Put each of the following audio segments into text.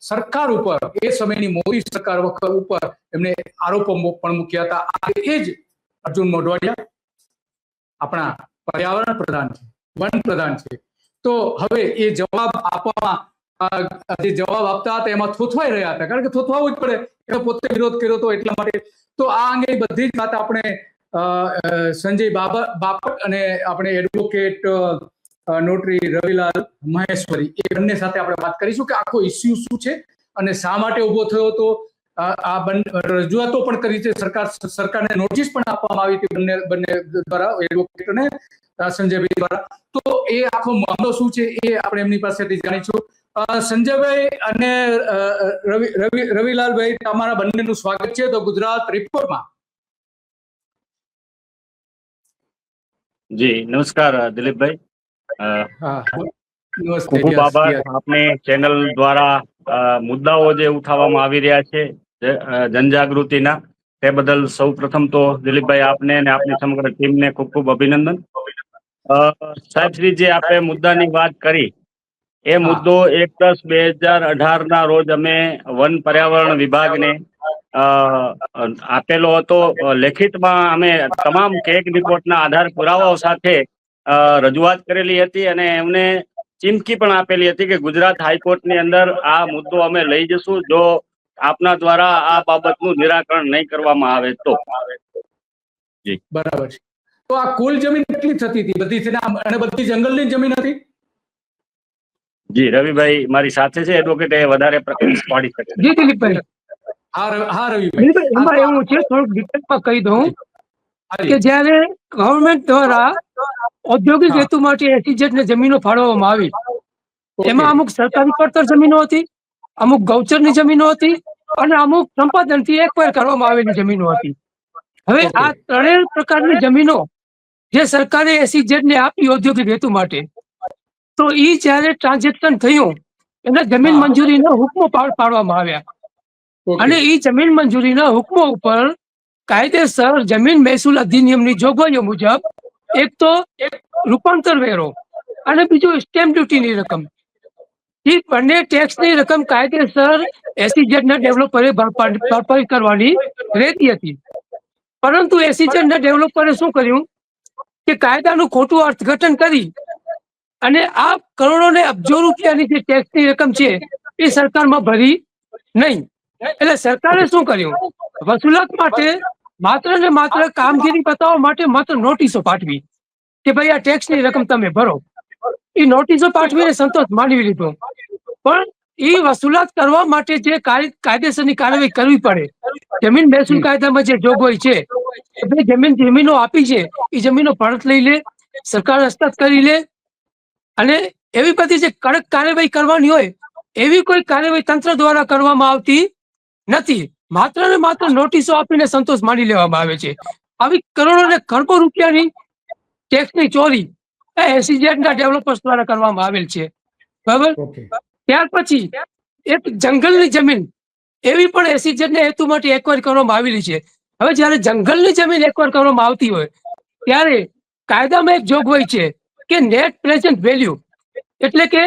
સરકાર ઉપર, એ સમયની મોદી સરકાર વખત ઉપર એમને આરોપો પણ મૂક્યા હતા. એ જ અર્જુન મોઢવાડિયા આપણા પર્યાવરણ પ્રધાન છે, વન પ્રધાન છે. તો હવે એ જવાબ આપવામાં જે જવાબ આપતા હતા એમાં થોથવાઈ રહ્યા હતા, કારણ કે થોથવાવું જ પડે, એનો પોતે વિરોધ કર્યો હતો એટલા માટે. તો આ અંગે બધી જ વાત આપણે સંજય બાપટ અને આપણે એડવોકેટ નોટરી રવિલાલ મહેશ્વરી એ બંને સાથે આપણે વાત કરીશું કે આખો ઇસ્યુ શું છે અને શા માટે ઉભો થયો હતો. આ રજૂઆતો પણ કરી છે, સરકારને નોટિસ પણ આપવામાં આવી હતી બંને દ્વારા, એડવોકેટ અને સંજયભાઈ દ્વારા. તો એ આખો મામલો શું છે એ આપણે એમની પાસેથી જાણીશું. સંજયભાઈ અને રવિલાલભાઈ, તમારા બંનેનું સ્વાગત છે તો ગુજરાત રિપોર્ટમાં. જી નમસ્કાર દિલીપભાઈ, ખૂબ આભાર. આપને ચેનલ દ્વારા મુદ્દાઓ જે ઉઠાવવામાં આવી રહ્યા છે જનજાગૃતિના, તે બદલ સૌ પ્રથમ તો દિલીપભાઈ આપને અને આપની સમગ્ર ટીમને ખૂબ ખૂબ અભિનંદન. સાહેબશ્રી, જે આપણે મુદ્દાની વાત કરી એ મુદ્દો 1/10/2018 ના રોજ અમે વન પર્યાવરણ વિભાગને આપેલો હતો. લેખિતમાં અમે તમામ કેગ રિપોર્ટના આધાર પુરાવાઓ સાથે રજૂઆત કરેલી હતી અને એમને ચીમકી પણ આપેલી હતી કે ગુજરાત હાઈકોર્ટની અંદર આ મુદ્દો અમે લઈ જશું જો આપના દ્વારા આ બાબતનું નિરાકરણ નહીં કરવામાં આવે તો. જી બરાબર છે. તો આ કુલ જમીન કેટલી થતી હતી? બધી અને બધી જંગલની જમીન હતી? જી રવિભાઈ મારી સાથે છે, એડવોકેટ એ વધારે પ્રકાશ પાડી શકે. જી દિલીપભાઈ. હા રવિભાઈ, એમાં એવું છે, થોડુંક ડિટેલમાં કહી દઉં કે જ્યારે ગવર્મેન્ટ દ્વારા ઔદ્યોગિક હેતુ માટે SEZ ને જમીનો ફાળવવામાં આવી, એમાં અમુક સરકારી પડતર જમીનો હતી, અમુક ગૌચરની જમીનો હતી અને અમુક સંપાદનથી એક્વાયર કરવામાં આવેલી જમીનો હતી. હવે આ ત્રણેય પ્રકારની જમીનો જે સરકારે SEZ ને આપી ઔદ્યોગિક હેતુ માટે, તો એ જયારે ટ્રાન્ઝેક્શન થયું એને જમીન મંજૂરીના હુકમો પાડવામાં આવ્યા અને એ જમીન મંજૂરીના હુકમો ઉપર કાયદેસર જમીન મહેસૂલ અધિનિયમની જોગવાઈઓ મુજબ એક તો રૂપાંતર વેરો અને બીજું સ્ટેમ્પ ડ્યુટીની રકમ, એ બંને ટેક્સની રકમ કાયદેસર SEZ ના ડેવલપરે ભરપાઈ કરવાની રહેતી હતી. પરંતુ SEZ ના ડેવલપરે શું કર્યું કે કાયદાનું ખોટું અર્થઘટન કરી અને આ કરોડો ને અબજો રૂપિયાની જે ટેક્સની રકમ છે એ સરકારમાં ભરી નહીં. એટલે સરકારે શું કર્યું, વસૂલાત માટે માત્ર ને માત્ર કામગીરી બતાવવા માટે માત્ર નોટિસો પાઠવી કે ભાઈ આ ટેક્સની રકમ તમે ભરો. એ નોટિસો પાઠવીને સંતોષ માની લીધો, પણ એ વસૂલાત કરવા માટે જે કાયદેસરની કાર્યવાહી કરવી પડે, જમીન મહેસૂલ કાયદામાં જે જોગવાઈ છે, જમીનો આપી છે એ જમીનો પરત લઈ લે, સરકાર હસ્તગત કરી લે અને એવી બધી જે કડક કાર્યવાહી કરવાની હોય એવી કોઈ કાર્યવાહી તંત્ર દ્વારા કરવામાં આવતી નથી. માત્ર ને માત્ર નોટિસો આપીને સંતોષ માની લેવામાં આવે છે. આવી કરોડો ને ખરબો રૂપિયાની ટેક્સની ચોરી SEZ ના ડેવલપર્સ દ્વારા કરવામાં આવેલ છે. બરાબર. ત્યાર પછી એક જંગલની જમીન એવી પણ SEZ ને હેતુ માટે એક્વાયર કરવામાં આવેલી છે. હવે જયારે જંગલની જમીન એક્વાયર કરવામાં આવતી હોય ત્યારે કાયદામાં એક જોગવાઈ છે કે નેટ પ્રેઝન્ટ વેલ્યુ એટલે કે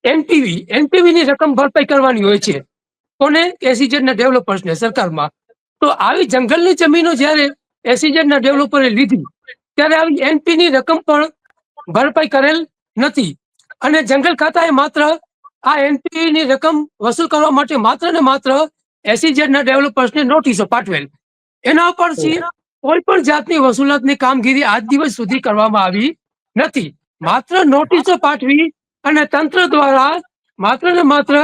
NPV ની રકમ ભરપાઈ કરવાની હોય છે. કોને? SEZ ના ડેવલપર્સને, સરકારમાં. તો આવી જંગલની જમીનો જયારે SEZ ના ડેવલપરે લીધી ત્યારે આવી NP ની રકમ પણ ભરપાઈ કરેલ નથી અને જંગલ ખાતાએ માત્ર આ NP ની રકમ વસૂલ કરવા માટે માત્ર ને માત્ર SEZ ના ડેવલપર્સને નોટિસો પાઠવેલ. એના પરથી કોઈ પણ જાતની વસૂલાતની કામગીરી આજ દિવસ સુધી કરવામાં આવી નથી. માત્ર નોટિસો પાઠવી અને તંત્ર દ્વારા માત્ર ને માત્ર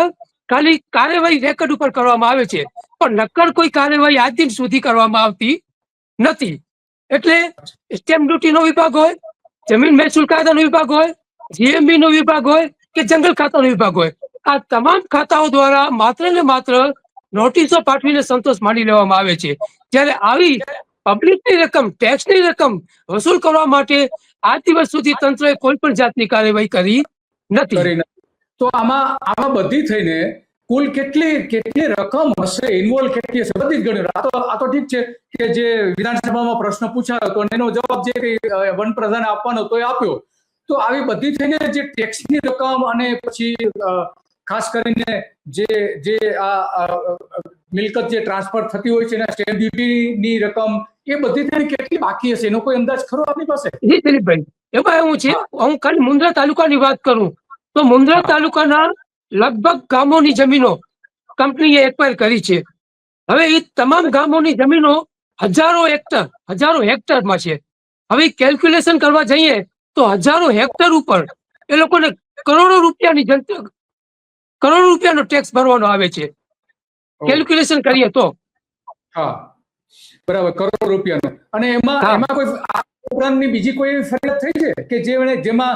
ખાલી કાર્યવાહી રેકોર્ડ ઉપર કરવામાં આવે છે, પણ નક્કર કોઈ કાર્યવાહી આજ દિન સુધી કરવામાં આવતી નથી. એટલે સ્ટેમ્પ ડ્યુટી નો વિભાગ હોય, જમીન મહેસૂલ કાયદાનો વિભાગ હોય, GMB નો વિભાગ હોય કે જંગલ ખાતાનો વિભાગ હોય, આ તમામ ખાતાઓ દ્વારા માત્ર ને માત્ર નોટિસો પાઠવીને સંતોષ માની લેવામાં આવે છે. જ્યારે આવી પબ્લિકની રકમ, ટેક્સની રકમ વસૂલ કરવા માટે આજ દિવસ સુધી તંત્રએ કોઈ પણ જાતની કાર્યવાહી કરી નથી. તો આમાં બધી થઈને કુલ કેટલી રકમ હશે, ઇન્વોલ્વ કેટલી હશે, બધી જ ગણી. આ તો ઠીક છે કે જે વિધાનસભામાં પ્રશ્ન પૂછાયો હતો એનો જવાબ જે વન પ્રધાને આપવાનો હતો એ આપ્યો. તો આવી બધી થઈને જે ટેક્સની રકમ અને પછી ખાસ કરીને જે આ મિલકત જે ટ્રાન્સફર થતી હોય છે એના સ્ટેમ્પ ડ્યુટીની રકમ એ બધી થઈને કેટલી બાકી હશે એનો કોઈ અંદાજ ખરો આપની પાસે? જી દિલીપભાઈ, એમાં એવું છે, હું ખાલી મુન્દ્રા તાલુકાની વાત કરું તો મુન્દ્રા તાલુકાના લગભગ ગામોની જમીનો કંપનીએ એક્વાયર કરી છે. હવે એ તમામ ગામોની જમીનો હજારો હેક્ટરમાં છે. હવે કેલ્ક્યુલેશન કરવા જઈએ તો હજારો હેક્ટર ઉપર એ લોકોને કરોડો રૂપિયાનો ટેક્સ ભરવાનો આવે છે, કેલ્ક્યુલેશન કરીએ તો. હા, બરાબર, કરોડો રૂપિયાનો. અને એમાં કોઈ ઉપરાંતની બીજી કોઈ ફરિયાદ થઈ છે કે જેમાં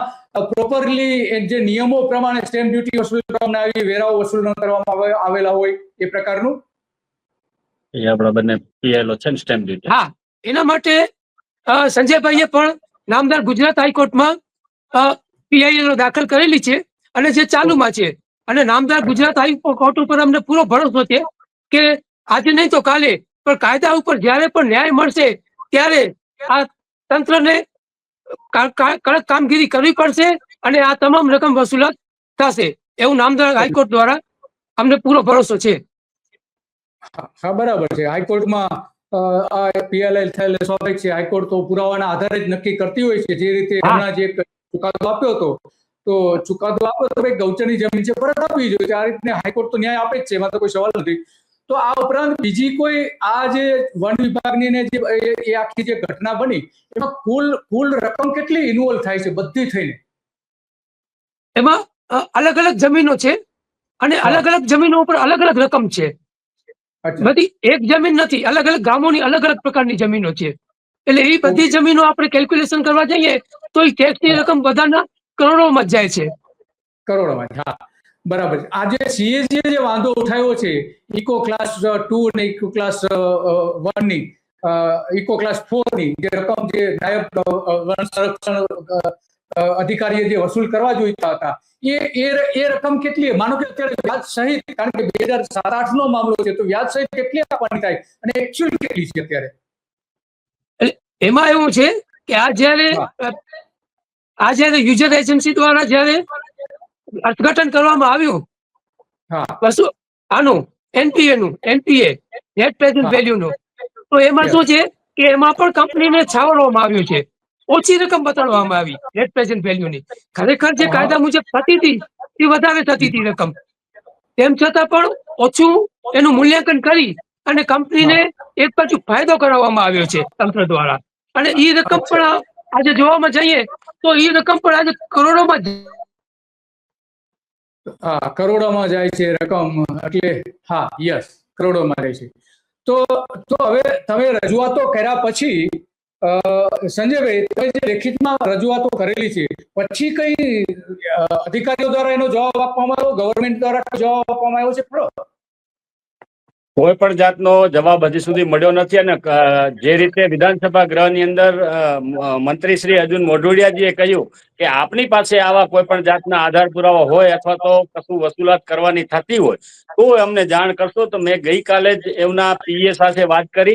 પ્રોપરલી જે નિયમો પ્રમાણે સ્ટેમ્પ ડ્યુટી વસૂલ કરવામાં આવી, વેરાઓ વસૂલ ન કરવામાં આવેલા હોય એ પ્રકારનું? એ આપણા બંને પીએલઓ છે ને સ્ટેમ્પ ડ્યુટી. હા, એના માટે સંજયભાઈએ પણ નામદાર ગુજરાત હાઈકોર્ટમાં પીઆઈએલ દાખલ કરેલી છે અને જે ચાલુમાં છે. અને નામદાર ગુજરાત હાઈકોર્ટ ઉપર અમને પૂરો ભરોસો છે કે આજે નહીં તો કાલે પણ કાયદા ઉપર જ્યારે પણ ન્યાય મળશે ત્યારે આ તંત્રને કડક કામગીરી કરવી પડશે અને આ તમામ રકમ વસૂલાત થશે એવું નામદાર હાઈકોર્ટ દ્વારા અમને પૂરો ભરોસો છે. હા, બરાબર છે. હાઈકોર્ટમાં આ પીએલએલ થયેલ સ્વાભાવિક છે. હાઈકોર્ટ તો પુરાવાના આધારે જ નક્કી કરતી હોય છે. જે રીતે હમણાં જે ચુકાદો આપ્યો હતો તો ભાઈ ગૌચરની જમીન છે પરત આપવી જોઈએ. આ રીતે હાઈકોર્ટ તો ન્યાય આપે જ છે, એમાં તો કોઈ સવાલ નથી. તો આ ઉપરાંત બીજી કોઈ આ જે વન વિભાગની ને જે એ આખી જે ઘટના બની એમાં કુલ રકમ કેટલી ઇન્વોલ્વ થાય છે બધી થઈને? એમાં અલગ અલગ જમીનો છે અને અલગ અલગ જમીનો ઉપર અલગ અલગ રકમ છે. બધી એક જમીન નથી, અલગ અલગ ગામોની અલગ અલગ પ્રકારની જમીનો છે. એટલે એ બધી જમીનો આપણે કેલ્ક્યુલેશન કરવા જઈએ તો એ ટેક્સની રકમ બધાના કરોડોમાં જ જાય છે. કરોડોમાં, હા, બરાબર. આજે સીએજીએ જે વાંધો ઉઠાવ્યો છે ઇકો ક્લાસ 2 અને ઇકો ક્લાસ 1 ની, ઇકો ક્લાસ 4 ની જે રકમ જે નાયબ વન સંરક્ષણ અધિકારીએ જે વસૂલ કરવા જોઈતા હતા એ રકમ કેટલી? માનો કે અત્યારે વ્યાજ સહિત, કારણ કે 2007-8 નો મામલો છે, તો વ્યાજ સહિત કેટલી આપવાની થાય અને એકચ્યુઅલ કેટલી છે અત્યારે? એમાં એવું છે કે આ જયારે યુઝર એજન્સી દ્વારા જયારે અર્થઘટન કરવામાં આવ્યું આનું એનપીએ નેટ પ્રેઝન્ટ વેલ્યુ નું, તો એમાં શું છે કે એમાં પણ કંપનીને છાવરવામાં આવ્યું છે. ઓછી રકમ બતાડવામાં આવી નેટ પ્રેઝન્ટ વેલ્યુ ની. ખરેખર જે કાયદા મુજબ થતી હતી એ વધારે થતી હતી રકમ. તેમ છતાં પણ ઓછું એનું મૂલ્યાંકન કરી અને કંપનીને એક બાજુ ફાયદો કરાવવામાં આવ્યો છે તંત્ર દ્વારા. અને એ રકમ પણ આજે જોવામાં જઈએ તો એ રકમ પણ આજે કરોડોમાં જાય છે રકમ. એટલે હા, યસ, કરોડોમાં જાય છે. તો હવે તમે રજૂઆતો કર્યા પછી સંજયભાઈ, તમે જે લેખિતમાં રજૂઆતો કરેલી છે પછી કઈ અધિકારીઓ દ્વારા એનો જવાબ આપવામાં આવ્યો, ગવર્મેન્ટ દ્વારા જવાબ આપવામાં આવ્યો છે ખરો? કોઈ પણ જાતનો જવાબ હજી સુધી મળ્યો નથી. અને જે રીતે વિધાનસભા ગૃહની અંદર મંત્રી શ્રી અર્જુન મોઢવાડિયાજીએ કહ્યું કે આપની પાસે આવા કોઈ પણ જાતના આધાર પુરાવા હોય અથવા તો કશું વસૂલાત કરવાની થતી હોય તો અમને જાણ કરશો. તો મેં ગઈકાલે જ એમના પીએ સાથે વાત કરી